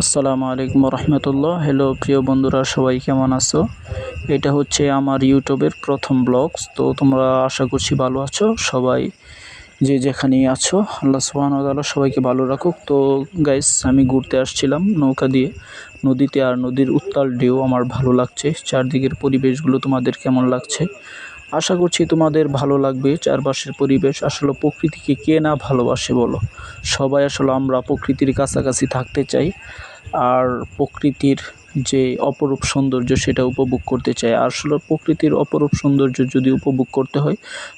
আসসালামু আলাইকুম রহমতুল্লাহ। হ্যালো প্রিয় বন্ধুরা, সবাই কেমন আছো? এটা হচ্ছে আমার ইউটিউবের প্রথম ব্লগস। তো তোমরা আশা করছি ভালো আছো সবাই, যে যেখানেই আছো। আল্লাহ সুবহানাহু ওয়া তাআলা সবাইকে ভালো রাখুক। তো গাইস, আমি ঘুরতে আসছিলাম নৌকা দিয়ে নদীতে, আর নদীর উত্তাল ঢেউ আমার ভালো লাগছে। চারদিকের পরিবেশগুলো তোমাদের কেমন লাগছে? আশা করছি তোমাদের ভালো লাগবে। চারপাশের পরিবেশ, আসলে প্রকৃতিকে কে না ভালোবাসে বলো? সবাই আসলে আমরা প্রকৃতির কাছাকাছি থাকতে চাই, আর প্রকৃতির যে অপরূপ সৌন্দর্য সেটা উপভোগ করতে চাই। আসলে প্রকৃতির অপরূপ সৌন্দর্য যদি উপভোগ করতে হয়,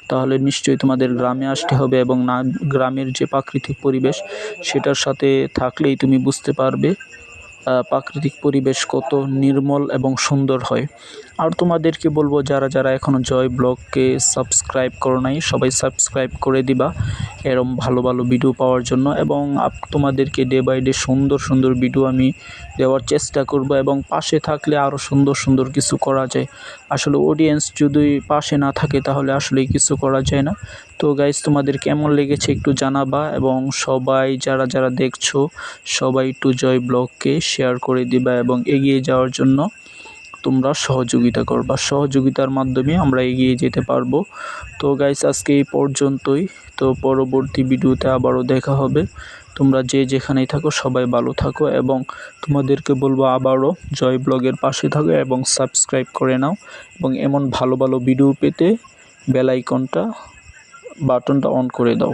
তাহলে নিশ্চয়ই তোমাদের গ্রামে আসতে হবে, এবং না গ্রামের যে প্রাকৃতিক পরিবেশ সেটার সাথে থাকলেই তুমি বুঝতে পারবে প্রাকৃতিক পরিবেশ কত নির্মল এবং সুন্দর হয়। আর তোমাদেরকে বলবো, যারা যারা এখনও জয় ব্লগকে সাবস্ক্রাইব করো নাই, সবাই সাবস্ক্রাইব করে দিবা এরম ভালো ভালো ভিডিও পাওয়ার জন্য। এবং তোমাদেরকে ডে বাই ডে সুন্দর সুন্দর ভিডিও আমি দেওয়ার চেষ্টা করব, এবং পাশে থাকলে আরও সুন্দর সুন্দর কিছু করা যায়। আসলে অডিয়েন্স যদি পাশে না থাকে তাহলে আসলে কিছু করা যায় না। তো গাইজ, তোমাদের কেমন লেগেছে একটু জানাবা, এবং সবাই যারা যারা দেখছো সবাই একটু জয় ব্লগকে শেয়ার করে দিবা, এবং এগিয়ে যাওয়ার জন্য তোমরা সহযোগিতা করবা। সহযোগিতার মাধ্যমে আমরা এগিয়ে যেতে পারবো। তো গাইস, আজকে এই পর্যন্তই। তো পরবর্তী ভিডিওতে আবারও দেখা হবে। তোমরা যে যেখানেই থাকো সবাই ভালো থাকো, এবং তোমাদেরকে বলবো আবারও জয় ব্লগের পাশে থাকো এবং সাবস্ক্রাইব করে নাও, এবং এমন ভালো ভালো ভিডিও পেতে বেল আইকনটা বাটনটা অন করে দাও।